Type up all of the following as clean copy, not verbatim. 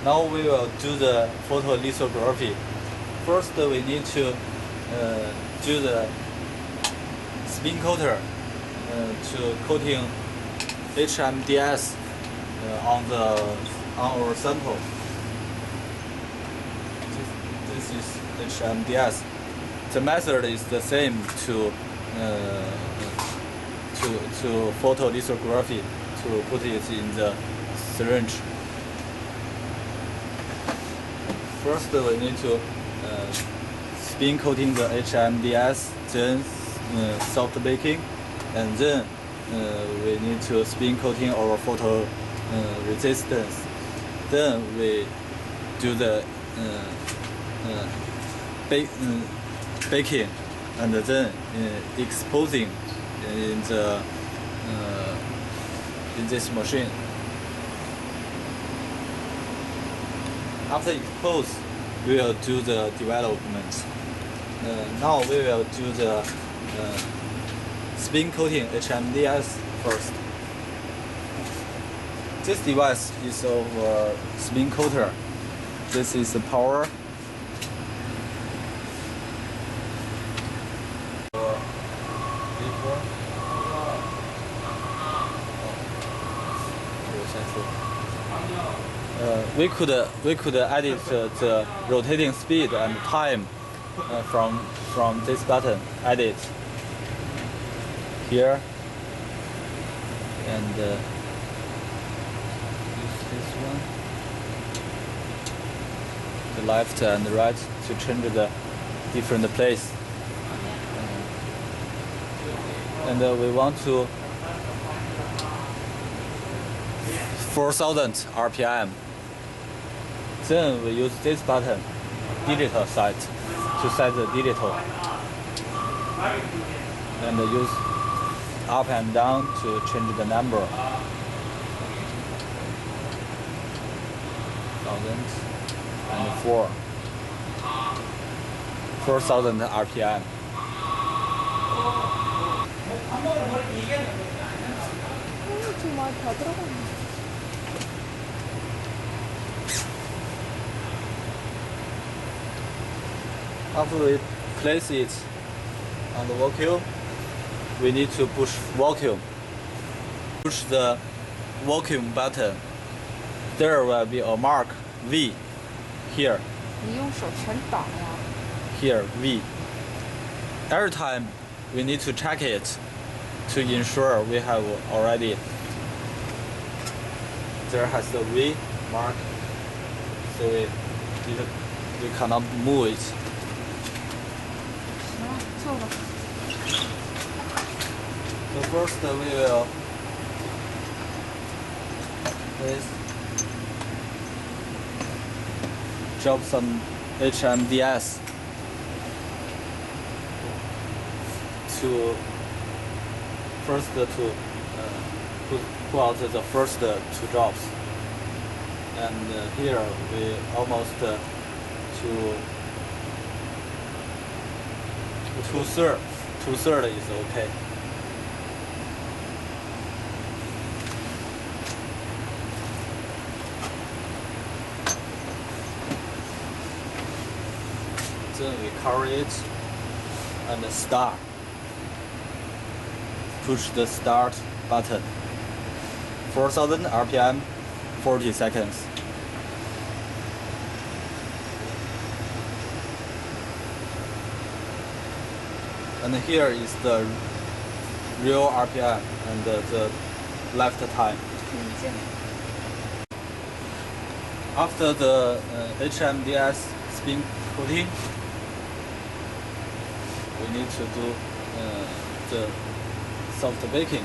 Now we will do the photolithography. First, we need to do the spin coater to coating HMDS on our sample. This is HMDS. The method is the same to photolithography, to put it in the syringe. First, we need to spin coating the HMDS, then soft baking, and then we need to spin coating our photo resistance. Then we do the baking, and then exposing in this machine. After expose, we will do the development. Now we will do the spin coating HMDS first. This device is our spin coater. This is the power. We could edit the rotating speed and time from this button. Edit here, and use this one, the left and the right, to change the different place. And we want to 4,000 RPM. Then we use this button, digital set, to set the digital, and use up and down to change the number. 1004, 4,000 RPM. 정말 다 들어갔네. After we place it on the vacuum, we need to push vacuum. Push the vacuum button. There will be a mark V here. 你用手全挡呀。 Here V. Every time we need to check it to ensure we have already. There has the V mark, so we cannot move it. 行了，做吧。 So first we will drop some HMDS to first to pull out the first two drops, and here we almost to two-third is okay. Then we cover it and start. Push the start button. 4,000 RPM, 40 seconds. And here is the real RPM and the left time. After the HMDS spin coating, we need to do the soft baking.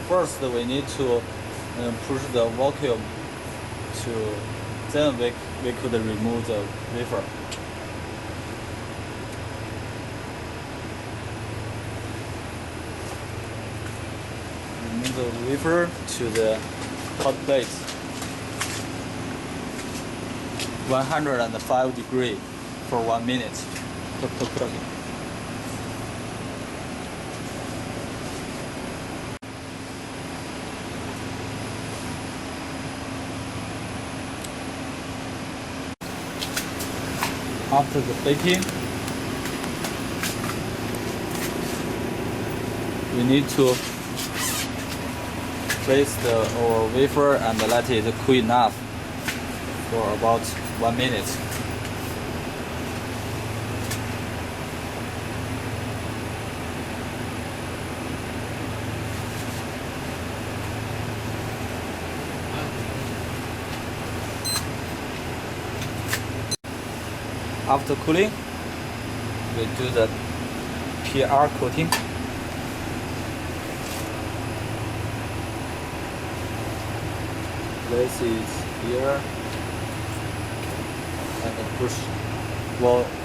First, we need to push the vacuum to, then we could remove the wafer. Remove the wafer to the hot plate. 105 degrees for 1 minute. After the baking, we need to place our wafer and let it cool enough for about 1 minute. After cooling, we do the PR coating. Place it here and push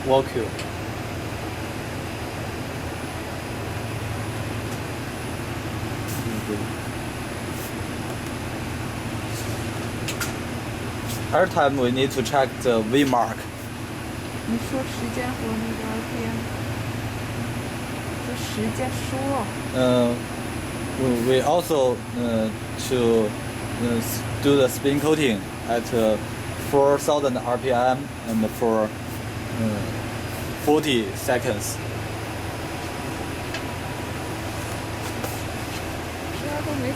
vacuum. Every time we need to check the V mark. 你说时间和那个 RPM，这时间说。We also to do the spin coating at 4,000 RPM and for 40 seconds. 这样都没熟。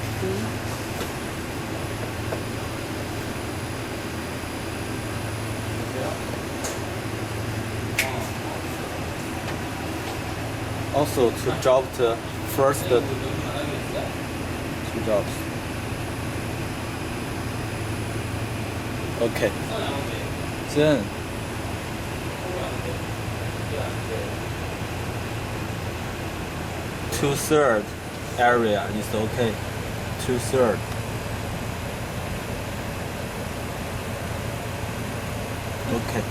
Also to drop the first 2 drops. Okay. Then 2/3 area is okay. 2/3. Okay.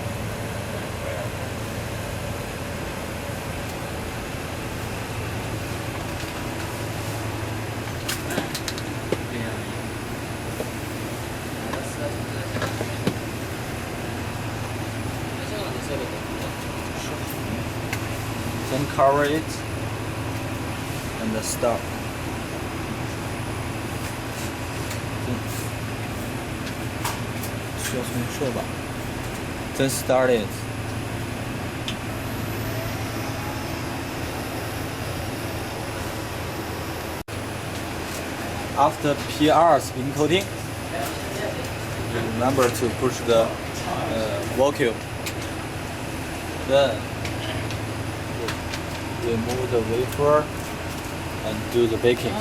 Then cover it and stop. Then start it. After PR spin coating, remember to push the vacuum. Then remove the wafer and do the baking.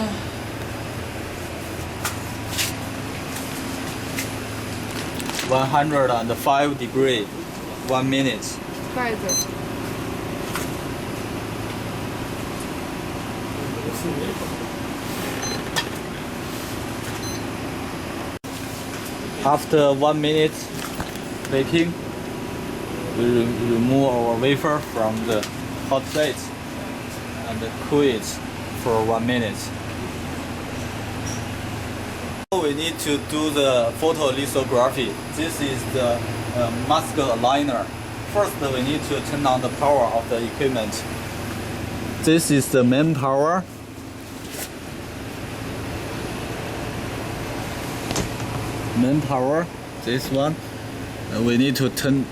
105 degrees, 1 minute. 盖子。After 1 minute baking, we remove our wafer from the hot plate and cool it for 1 minute. We need to do the photolithography. This is the mask aligner. First, we need to turn on the power of the equipment. This is the main power. Main power, this one. We need to turn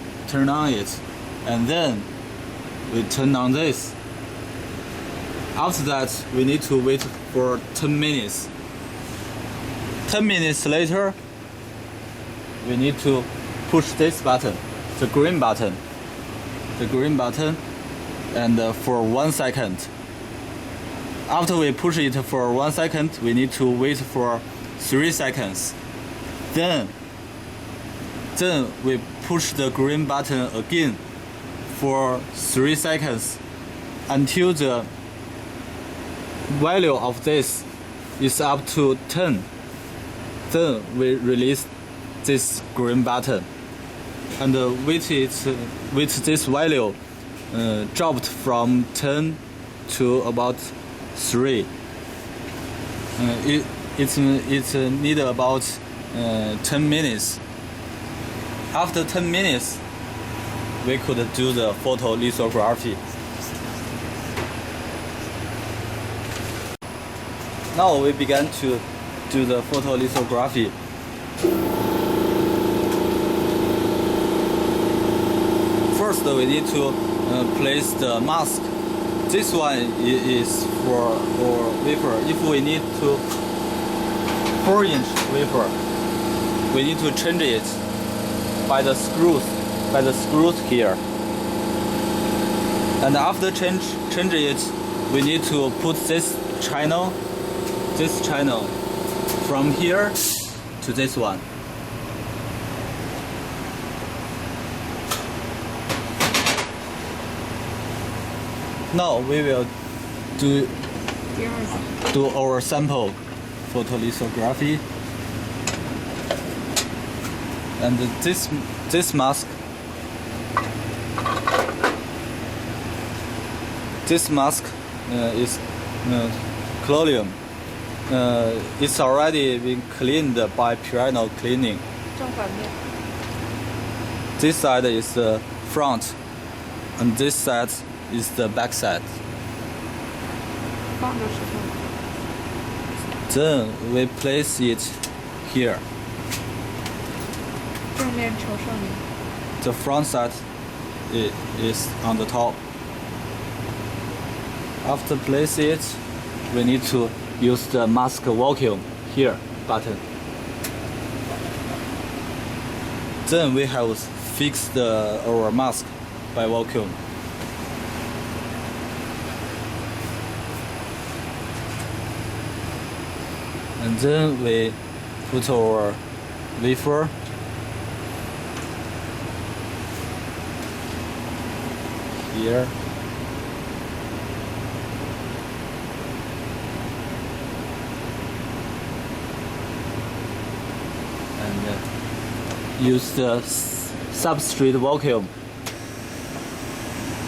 on it, and then we turn on this. After that, we need to wait for 10 minutes. 10 minutes later, we need to push this button, the green button. The green button, and for 1 second. After we push it for 1 second, we need to wait for 3 seconds. Then we push the green button again for 3 seconds until the value of this is up to 10. Then we release this green button and wait this value dropped from 10 to about 3. It's need about 10 minutes. After 10 minutes, we could do the photolithography. Now we began to do the photolithography. First, we need to place the mask. This one is for our wafer. If we need to 4-inch wafer, we need to change it by the screws here. And after change it, we need to put this channel from here to this one. Now we will do our sample photolithography. And this mask is colloidum. It's already been cleaned by piano cleaning. 正反面。 This side is the front, and this side is the back side. 放着是什么？ Then we place it here. 正面朝上面。 The front side is on the top. After place it, we need to use the mask vacuum here button. Then we have fixed our mask by vacuum. And then we put our wafer here. Use the substrate vacuum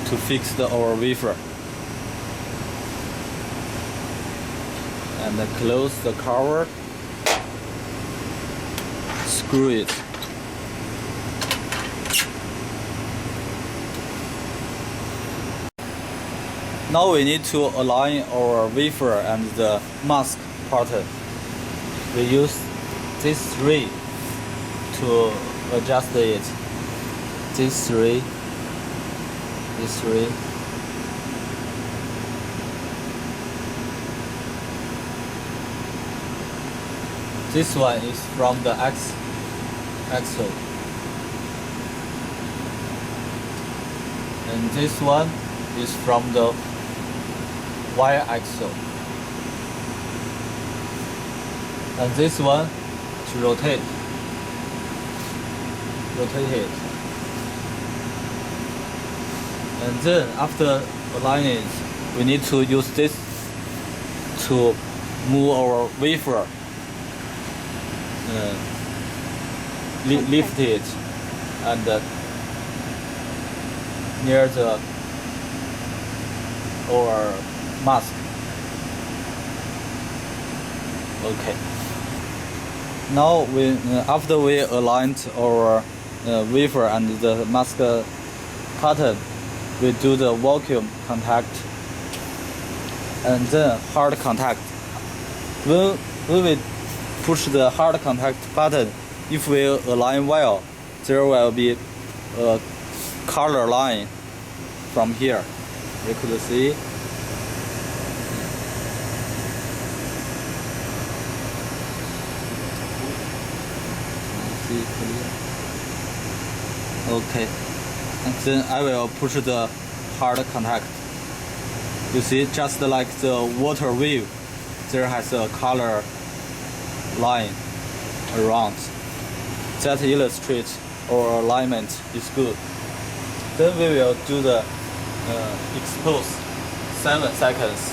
to fix our wafer. And close the cover. Screw it. Now we need to align our wafer and the mask pattern. We use these three to adjust it. These three. This one is from the axle. And this one is from the Y axle. And this one to rotate it. And then after aligning it, we need to use this to move our wafer, lift it, and near our mask. Okay. Now after we aligned our wafer and the mask pattern, we do the vacuum contact and then hard contact. When we push the hard contact button, if we align well, there will be a color line from here. You could see. Okay, and then I will push the hard contact. You see, just like the water wave, there has a color line around. That illustrates our alignment is good. Then we will do the expose 7 seconds.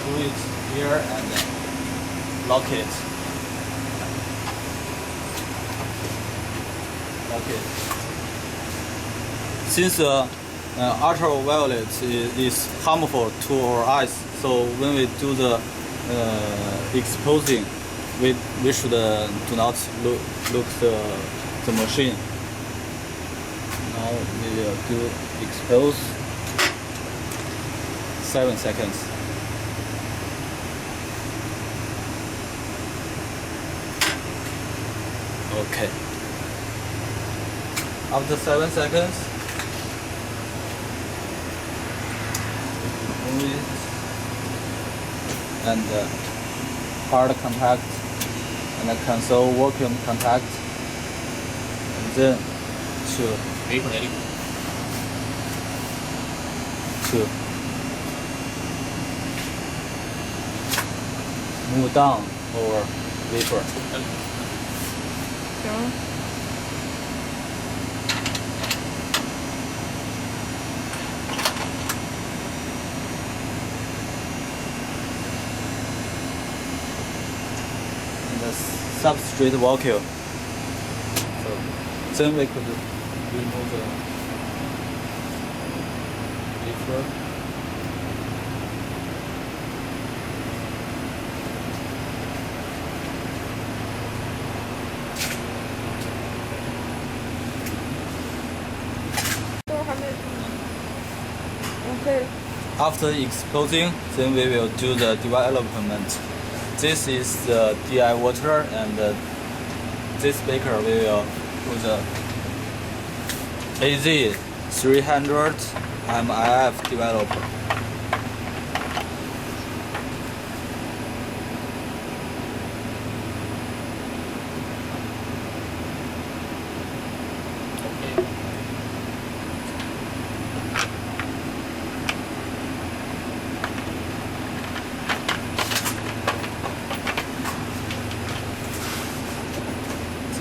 Do it here and then lock it. Okay. Since ultraviolet is harmful to our eyes, so when we do the exposing, we should do not look the machine. Now we will do expose 7 seconds. Okay. After 7 seconds, move it and hard contact and cancel vacuum contact, and then to move down over wafer. 行。 The substrate vacuum. So then we could remove the wafer. Okay. After exposing, then we will do the development. This is the DI water, and this beaker we will put the AZ 300 MIF developer.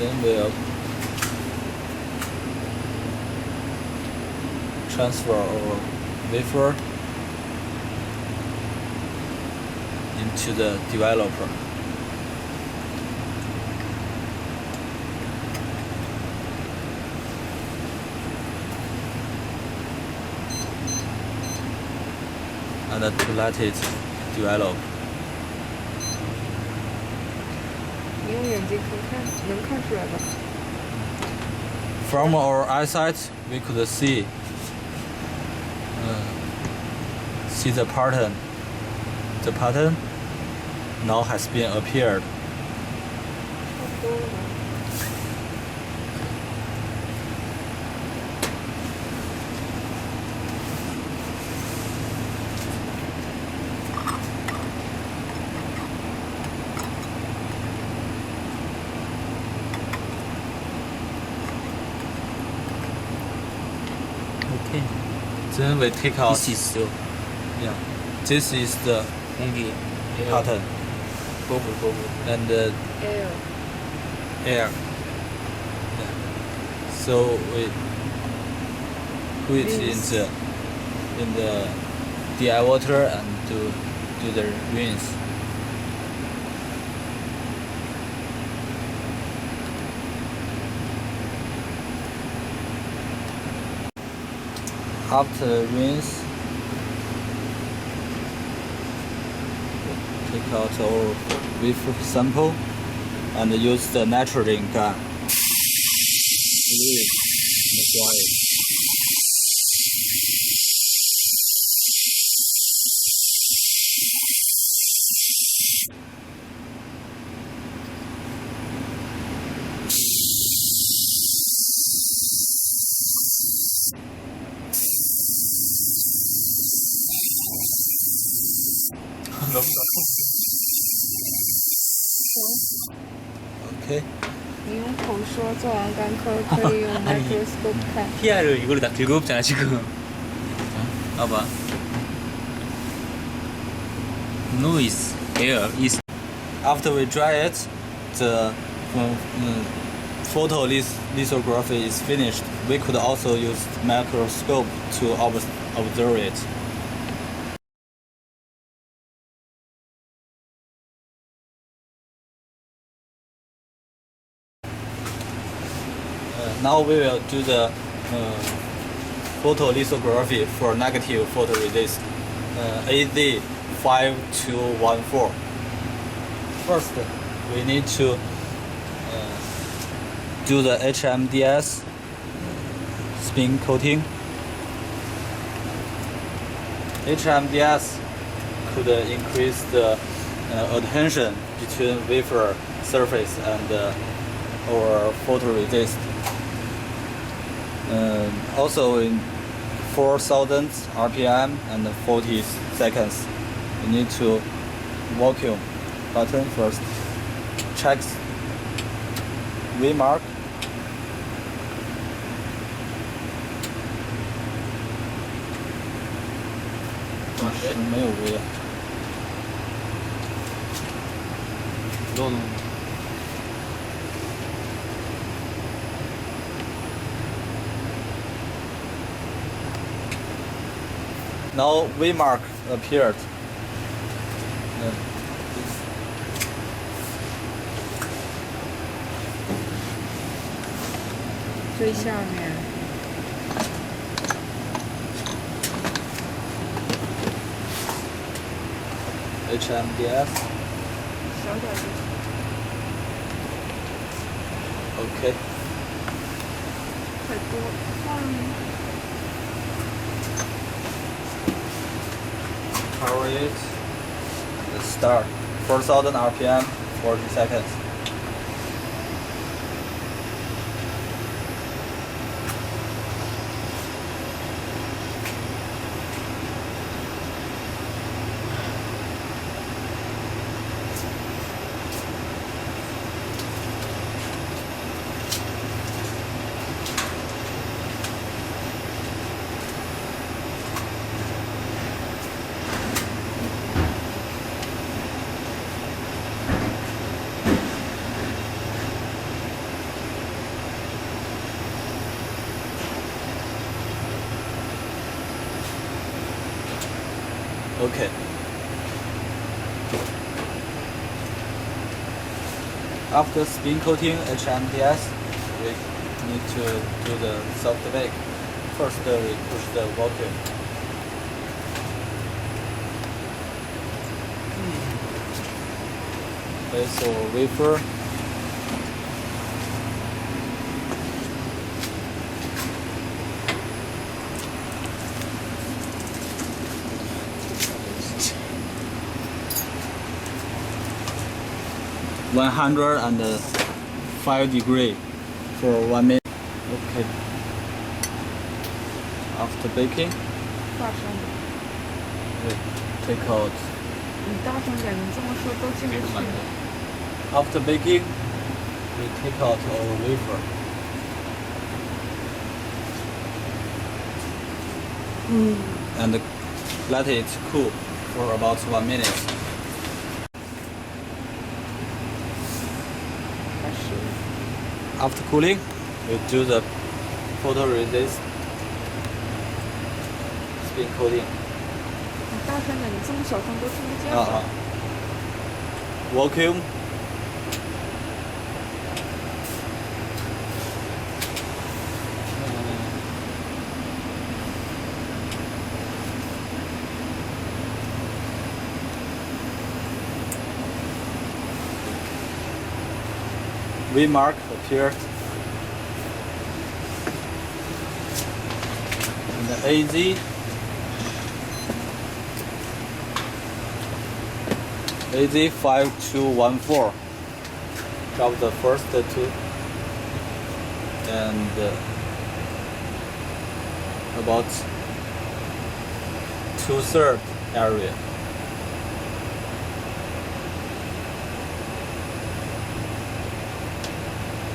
Then we'll transfer our wafer into the developer. And to let it develop. 你用眼睛能看出来吧？ From our eyesight, we could see the pattern. The pattern now has been appeared. 差不多了吧。 Okay. Then we take out. This is the Yeah, this is the only pattern bubble. and Air. air. Yeah. So we put it Rinse. in the DI water and do the rinse. After rinse, take out our wafer sample and use the nitrogen gun. Fluid and dry it. Okay. 你用口说做完干科可以用 microscope 看。 PR 이걸로 다 들고 없잖아 지금. 봐봐. Noise, air is. After we dry it, the photolithography is finished. We could also use microscope to observe it. Now we will do the photolithography for negative photoresist AZ5214. First, we need to do the HMDS spin coating. HMDS could increase the adhesion between wafer surface and our photoresist. Also in 4,000 RPM and 40 seconds, you need to vacuum button first. Check V mark.是没有 V 啊。弄。 Now V mark appeared. 最下面。 HMDS. 小点就行。 OK. 太多放。 Power it. And start. 4,000 RPM, 40 seconds. Okay. After spin coating HMDS, we need to do the soft bake. First, we push the vacuum. Place our wafer. (105°) for 1 minute. Okay. After baking, 大声点。 we take out. 你大声点，你这么说都进不去。 After baking, we take out our wafer. And let it cool for about 1 minute. 开始。 After cooling, we do the photoresist spin coating. 你大声点，你这么小声都听不见了。 Vacuum. V mark appeared. And the AZ. AZ5214. Drop the first two and about 2/3 area.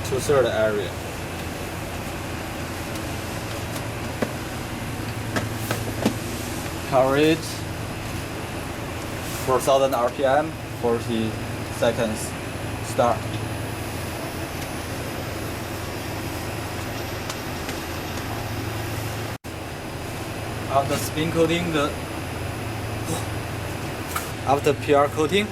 Two-thirds area. Cover it. 4,000 RPM, 40 seconds. Start. After spin coating, after PR coating,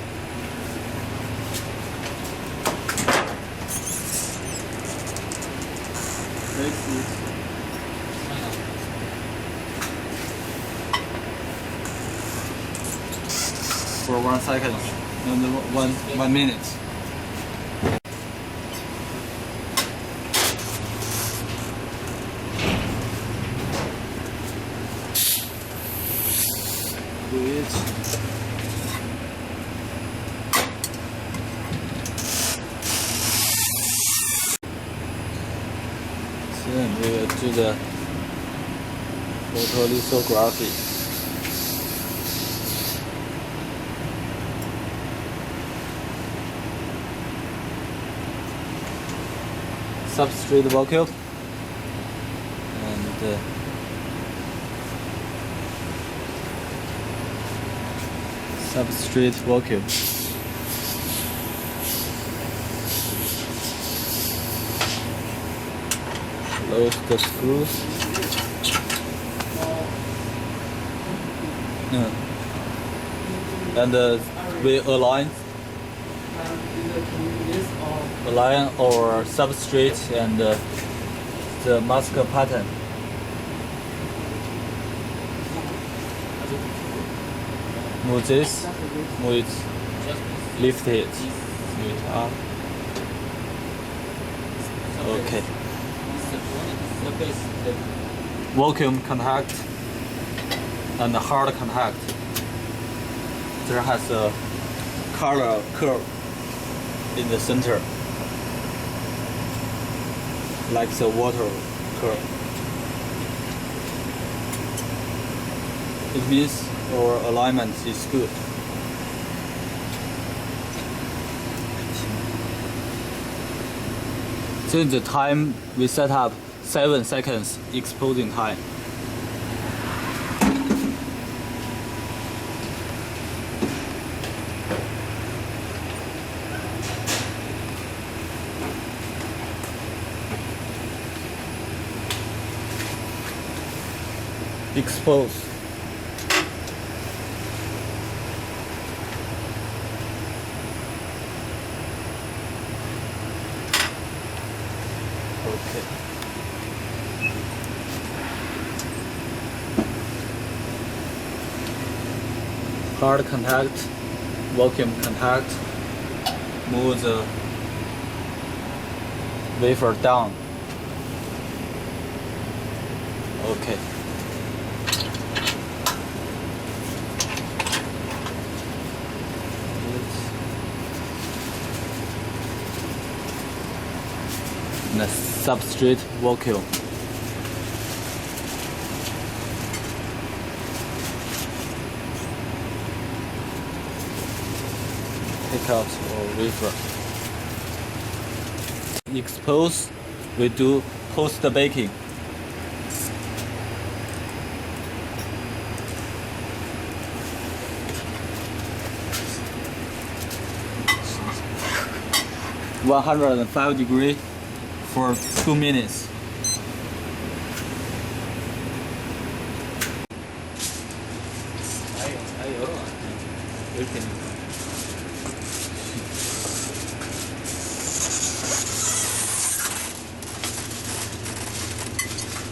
for 1 second, and 1 minute. Do it. Then we will do the photolithography. Substrate vacuum and substrate vacuum. Close the screws. And we align our substrate and the mask pattern. Move this, move it, lift it, move it up. Okay. Vacuum contact and hard contact. There has a color curve in the center, like the water curve. It means our alignment is good. Then the time we set up 7 seconds exposing time. Expose. Okay. Hard contact, vacuum contact. Move the wafer down. Okay. The substrate vacuum. Take out our wafer. Expose, we do post baking. (105°) for 2 minutes.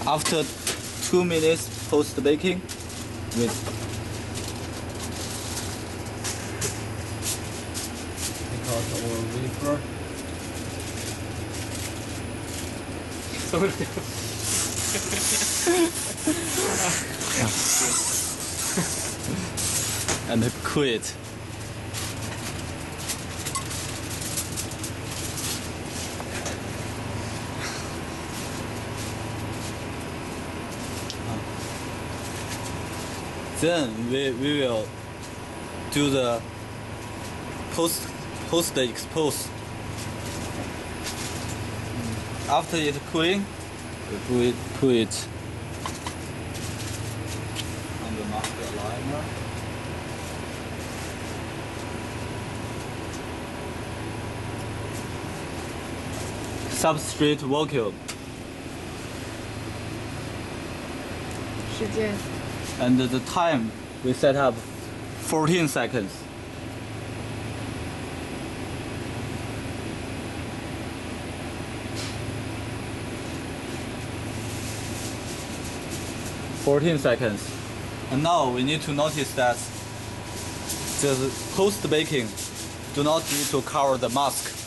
After 2 minutes post baking, we take out our wafer. And quit. Then we will do the post expose. After it cooling, we put it on the mask aligner. Substrate vacuum. 时间 And the time we set up 14 seconds. And now we need to notice that the post baking do not need to cover the mask.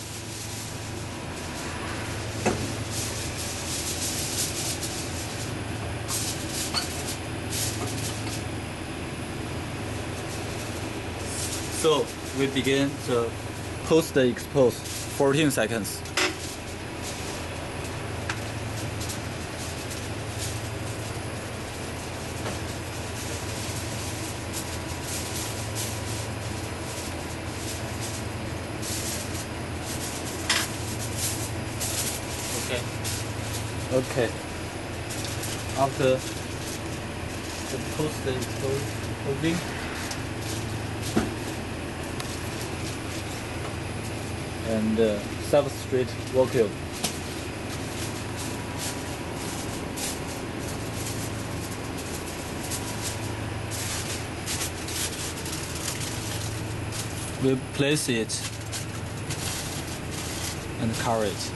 So we begin the post expose 14 seconds. Okay. Okay. After the post exposing, and substrate vacuum. We place it and cover it.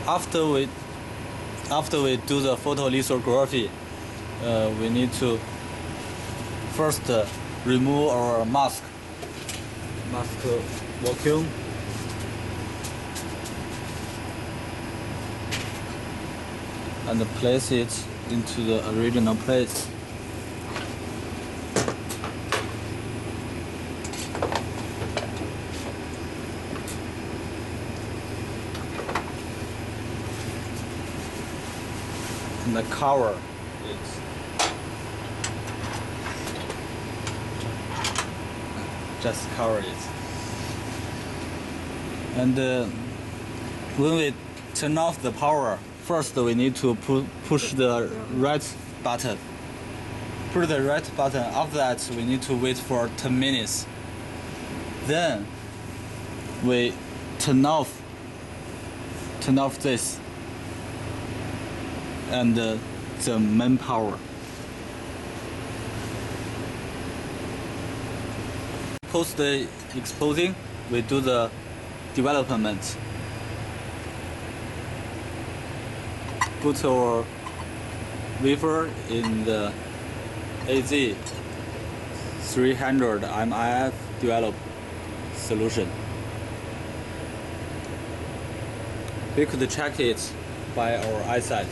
After we do the photolithography, we need to first remove our mask vacuum, and place it into the original place. And the cover it. Just cover it. And when we turn off the power, first we need to push the right button. Push the right button. After that, we need to wait for 10 minutes. Then we turn off this and the main power. Post exposing, we do the development. Put our wafer in the AZ 300 MIF develop solution. We could check it by our eyesight.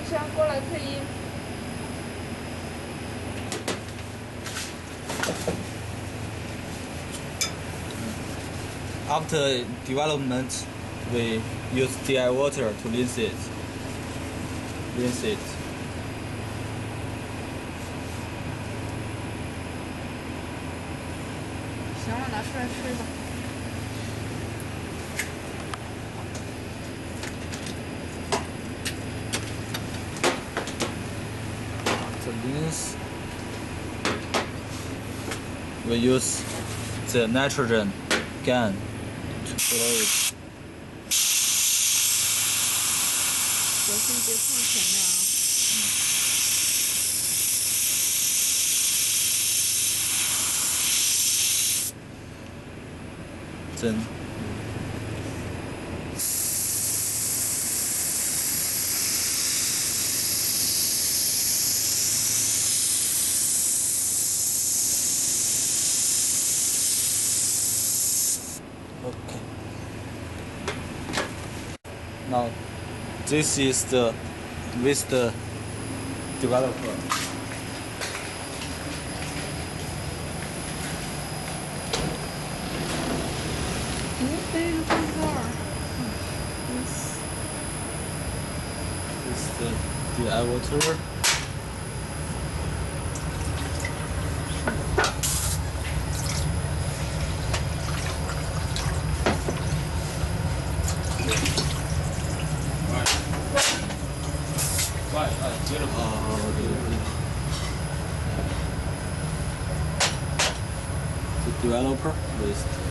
想过来可以。After development, we use DI water to rinse it.行了，拿出来吹吧。After rinse, we use the nitrogen gun to blow it. 小心别碰前面啊！针。Okay. Now, this is the with the developer. This is the DI water. developer with